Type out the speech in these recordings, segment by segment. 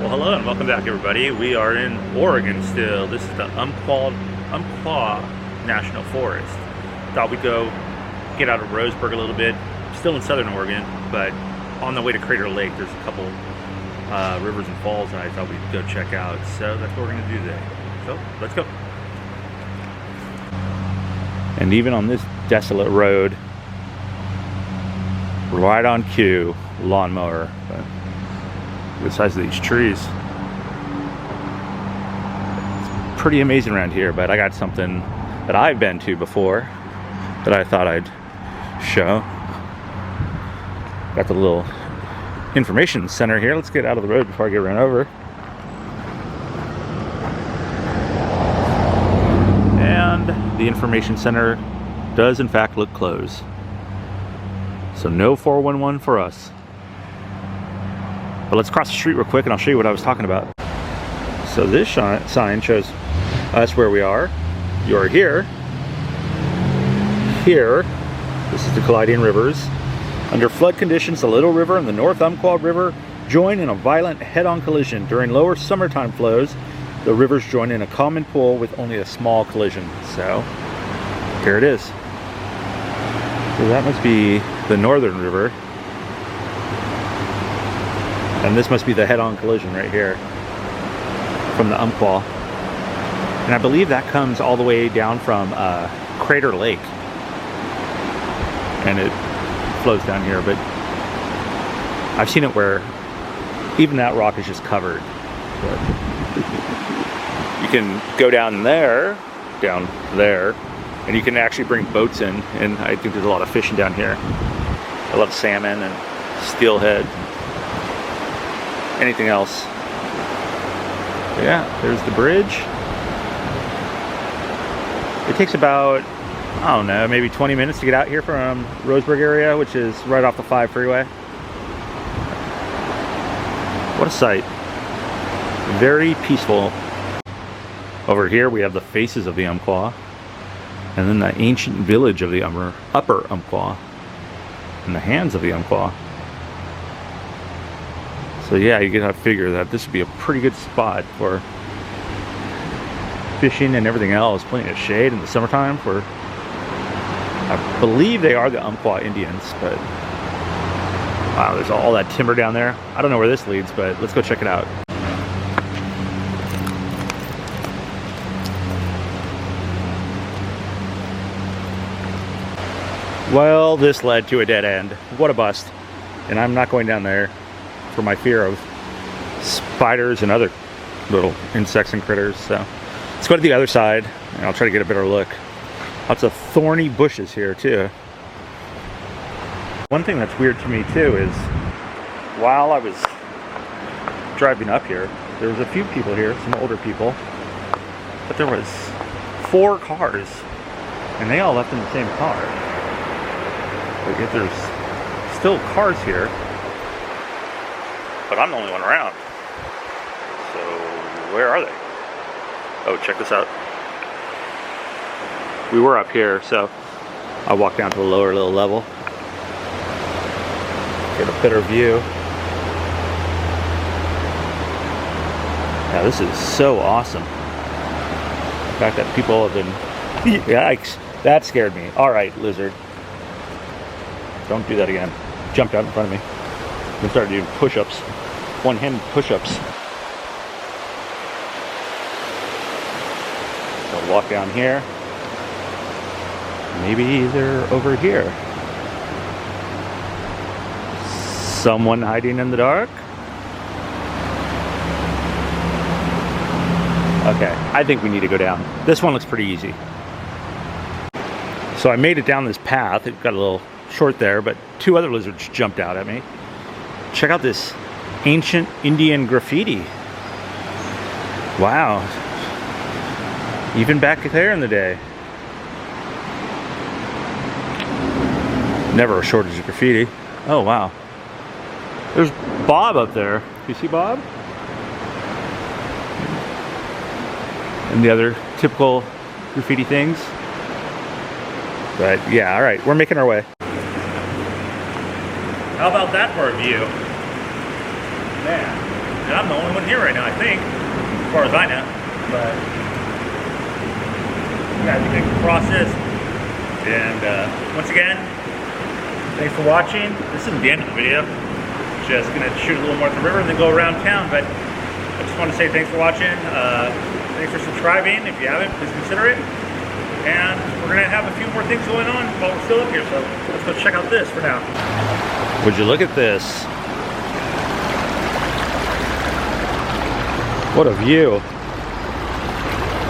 Well, hello and welcome back, everybody. We are in Oregon still. This is the Umpqua National Forest. Thought we'd go get out of Roseburg a little bit. Still in southern Oregon, but on the way to Crater Lake, there's a couple rivers and falls that I thought we'd go check out. So that's what we're going to do today. So let's go. And even on this desolate road, right on cue, lawnmower. But the size of these trees. It's pretty amazing around here, but I got something that I've been to before that I thought I'd show. Got the little information center here. Let's get out of the road before I get run over. And the information center does in fact look closed. So no 411 for us. But let's cross the street real quick and I'll show you what I was talking about. So this sign shows us where we are. You're here. Here, this is the colliding rivers. Under flood conditions, the Little River and the North Umpqua River join in a violent head-on collision. During lower summertime flows, the rivers join in a common pool with only a small collision. So, here it is. So that must be the Northern River. And this must be the head-on collision right here from the Umpqua. And I believe that comes all the way down from Crater Lake. And it flows down here, but I've seen it where even that rock is just covered. But you can go down there, and you can actually bring boats in, and I think there's a lot of fishing down here. A lot of salmon and steelhead. Anything else. Yeah, there's the bridge. It takes about, I don't know, maybe 20 minutes to get out here from Roseburg area, which is right off the 5 freeway. What a sight. Very peaceful. Over here we have the faces of the Umpqua, and then the ancient village of the upper Umpqua, and the hands of the Umpqua. So yeah, you gotta figure that this would be a pretty good spot for fishing and everything else. Plenty of shade in the summertime for, I believe they are the Umpqua Indians, but wow, there's all that timber down there. I don't know where this leads, but let's go check it out. Well, this led to a dead end. What a bust. And I'm not going down there for my fear of spiders and other little insects and critters. So let's go to the other side and I'll try to get a better look. Lots of thorny bushes here too. One thing that's weird to me too is while I was driving up here, there was a few people here, some older people, but there was 4 cars and they all left in the same car. But yet there's still cars here, but I'm the only one around. So where are they? Oh, check this out. We were up here, so I walked down to the lower little level. Get a better view. Now this is so awesome. The fact that people have been, yikes, that scared me. All right, lizard. Don't do that again. Jumped out in front of me. We started doing push-ups. One-handed push-ups. So walk down here. Maybe they're over here. Someone hiding in the dark? Okay, I think we need to go down. This one looks pretty easy. So I made it down this path. It got a little short there, but 2 other lizards jumped out at me. Check out this ancient Indian graffiti. Wow. Even back there in the day. Never a shortage of graffiti. Oh, wow. There's Bob up there. You see Bob? And the other typical graffiti things. But yeah, all right, we're making our way. How about that for a view? Man. And I'm the only one here right now, I think, as far as I know. But yeah, it's a big process. And once again, thanks for watching. This isn't the end of the video. Just gonna shoot a little more at the river and then go around town. But I just want to say thanks for watching. Thanks for subscribing. If you haven't, please consider it. And we're gonna have a few more things going on while we're still up here. So let's go check out this for now. Would you look at this? What a view.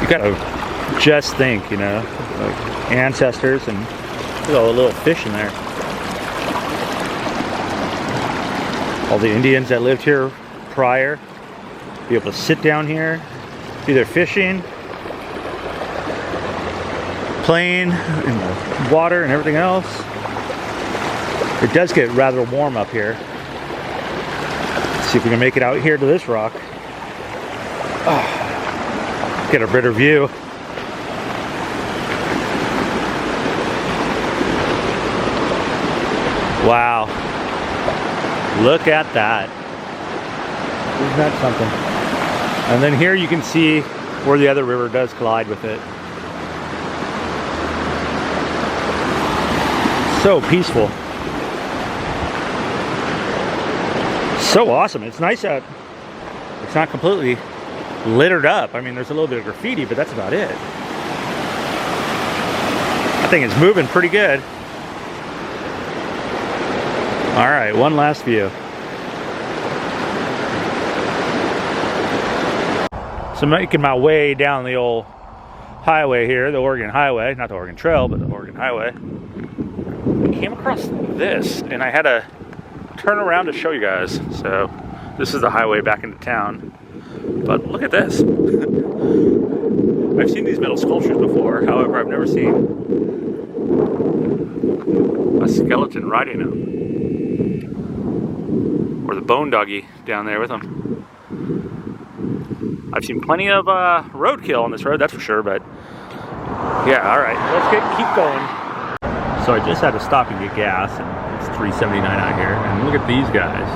You gotta just think, you know, like ancestors, and look at all the little fish in there. All the Indians that lived here prior, be able to sit down here, do their fishing, playing in the water and everything else. It does get rather warm up here. Let's see if we can make it out here to this rock. Get a better view. Wow. Look at that. Isn't that something? And then here you can see where the other river does collide with it. So peaceful. So awesome. It's nice out. It's not completely littered up. I mean, there's a little bit of graffiti, but that's about it. I think it's moving pretty good. All right, one last view. So making my way down the old highway here, the Oregon Highway, not the Oregon Trail, but the Oregon Highway. I came across this, and I had to turn around to show you guys. So this is the highway back into town. But look at this. I've seen these metal sculptures before. However, I've never seen a skeleton riding them. Or the bone doggy down there with them. I've seen plenty of roadkill on this road, that's for sure. But yeah, all right, let's keep going. So I just had to stop and get gas, and it's $3.79 out here. And look at these guys.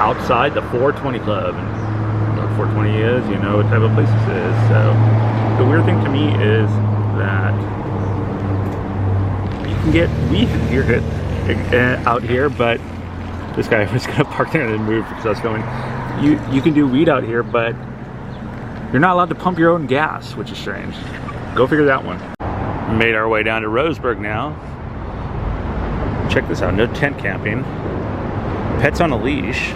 Outside the 420 Club. And you know what 420 is, you know what type of place this is. So the weird thing to me is that you can get weed here out here, but this guy was gonna park there and then move because I was going. You can do weed out here, but you're not allowed to pump your own gas, which is strange. Go figure that one. Made our way down to Roseburg now. Check this out, no tent camping. Pets on a leash.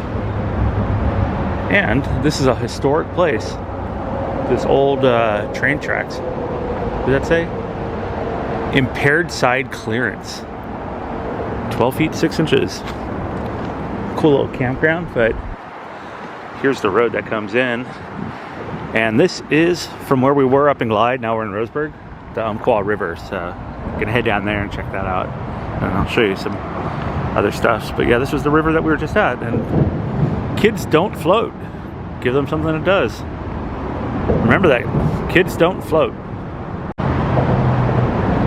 And this is a historic place. This old train tracks. What does that say? Impaired side clearance. 12 feet 6 inches. Cool little campground, but here's the road that comes in. And this is from where we were up in Glide. Now we're in Roseburg, the Umpqua River. So I'm gonna head down there and check that out. And I'll show you some other stuff. But yeah, this was the river that we were just at. And kids don't float. Give them something that does. Remember that. Kids don't float.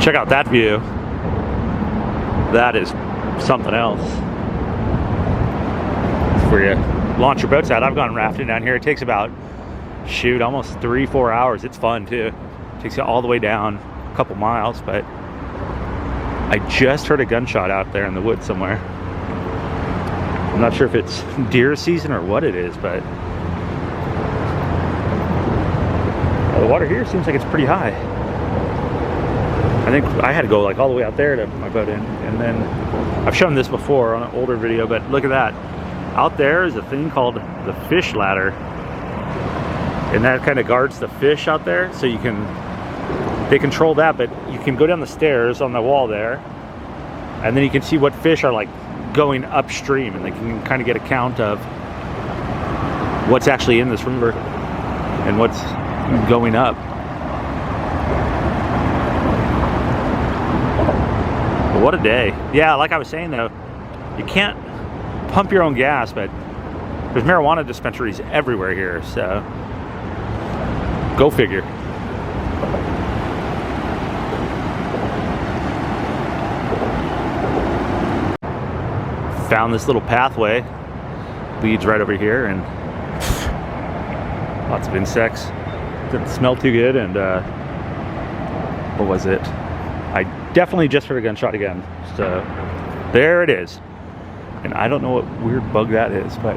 Check out that view. That is something else. Where you launch your boats out. I've gone rafting down here. It takes about, shoot, almost 3-4 hours. It's fun too. It takes you all the way down a couple miles, but I just heard a gunshot out there in the woods somewhere. I'm not sure if it's deer season or what it is, but the water here seems like it's pretty high. I think I had to go like all the way out there to my boat in. And then I've shown this before on an older video, but look at that. Out there is a thing called the fish ladder. And that kind of guards the fish out there. So you can, they control that, but you can go down the stairs on the wall there. And then you can see what fish are like going upstream, and they can kind of get a count of what's actually in this river and what's going up. But what a day. Yeah, like I was saying though, you can't pump your own gas, but there's marijuana dispensaries everywhere here, so go figure. Found this little pathway leads right over here, and lots of insects. Didn't smell too good, and what was it? I definitely just heard a gunshot again. So there it is. And I don't know what weird bug that is, but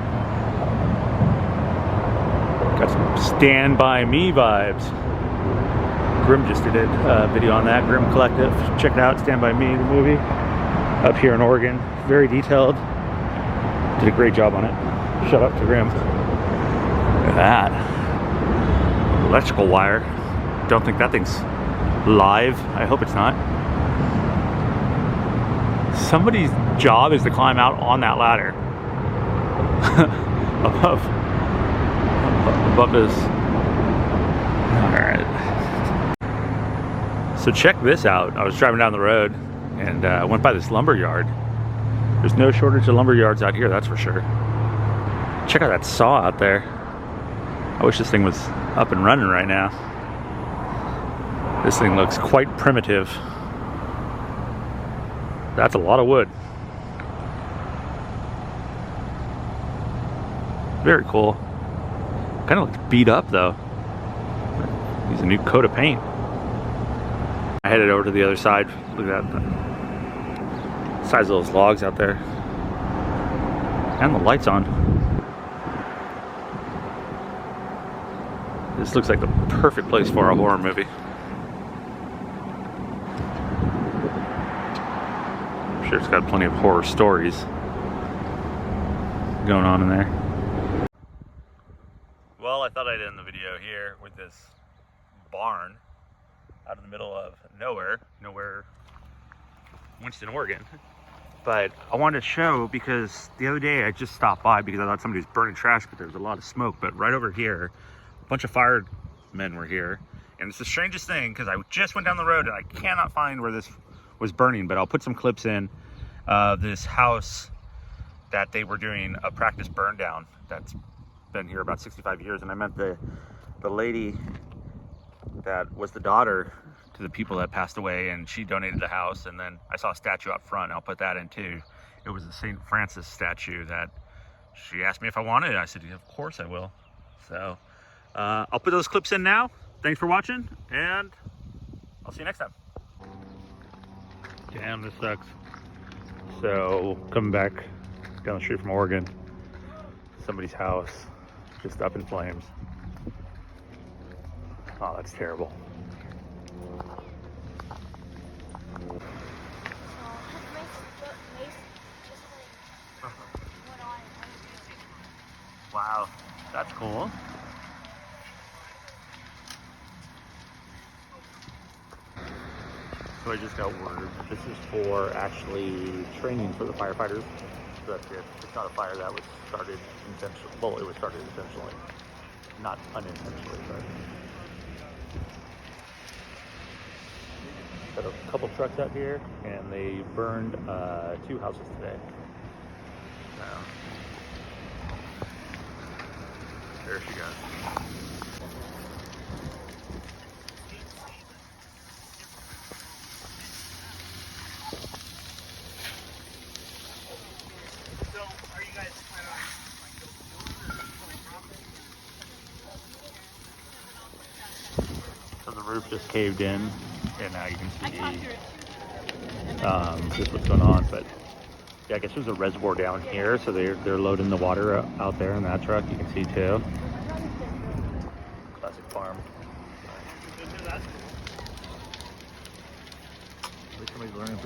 got some Stand By Me vibes. Grim just did a video on that, Grim Collective. Check it out, Stand By Me, the movie, up here in Oregon. Very detailed. Did a great job on it. Shout out to Grim. Look at that. Electrical wire. Don't think that thing's live. I hope it's not. Somebody's job is to climb out on that ladder. above this. Alright. So check this out. I was driving down the road and went by this lumber yard. There's no shortage of lumber yards out here, that's for sure. Check out that saw out there. I wish this thing was up and running right now. This thing looks quite primitive. That's a lot of wood. Very cool. Kind of looks beat up though. Needs a new coat of paint. I headed over to the other side. Look at that. The size of those logs out there. And the lights on. This looks like the perfect place for a horror movie. I'm sure it's got plenty of horror stories going on in there. Well, I thought I'd end the video here with this barn out in the middle of nowhere, Winston, Oregon. But I wanted to show because the other day I just stopped by because I thought somebody was burning trash, but there was a lot of smoke. But right over here, a bunch of firemen were here. And it's the strangest thing because I just went down the road and I cannot find where this was burning, but I'll put some clips in of this house that they were doing a practice burn down that's been here about 65 years. And I met the lady that was the daughter to the people that passed away, and she donated the house. And then I saw a statue up front. I'll put that in too. It was the St. Francis statue that she asked me if I wanted it. I said, of course I will. So I'll put those clips in now. Thanks for watching, and I'll see you next time. Damn, this sucks. So coming back down the street from Oregon, somebody's house just up in flames. Oh, that's terrible. Wow, that's cool. So I just got word. This is for actually training for the firefighters. So that's it. It's not a fire that was started intentionally. Well, it was started intentionally, not unintentionally, but. Got a couple trucks out here, and they burned 2 houses today. So, there she goes. So, are you guys planning on So the roof just caved in, and now you can see just what's going on. But yeah, I guess there's a reservoir down here, so they're loading the water out there in that truck. You can see too. Classic farm. At least somebody's learning.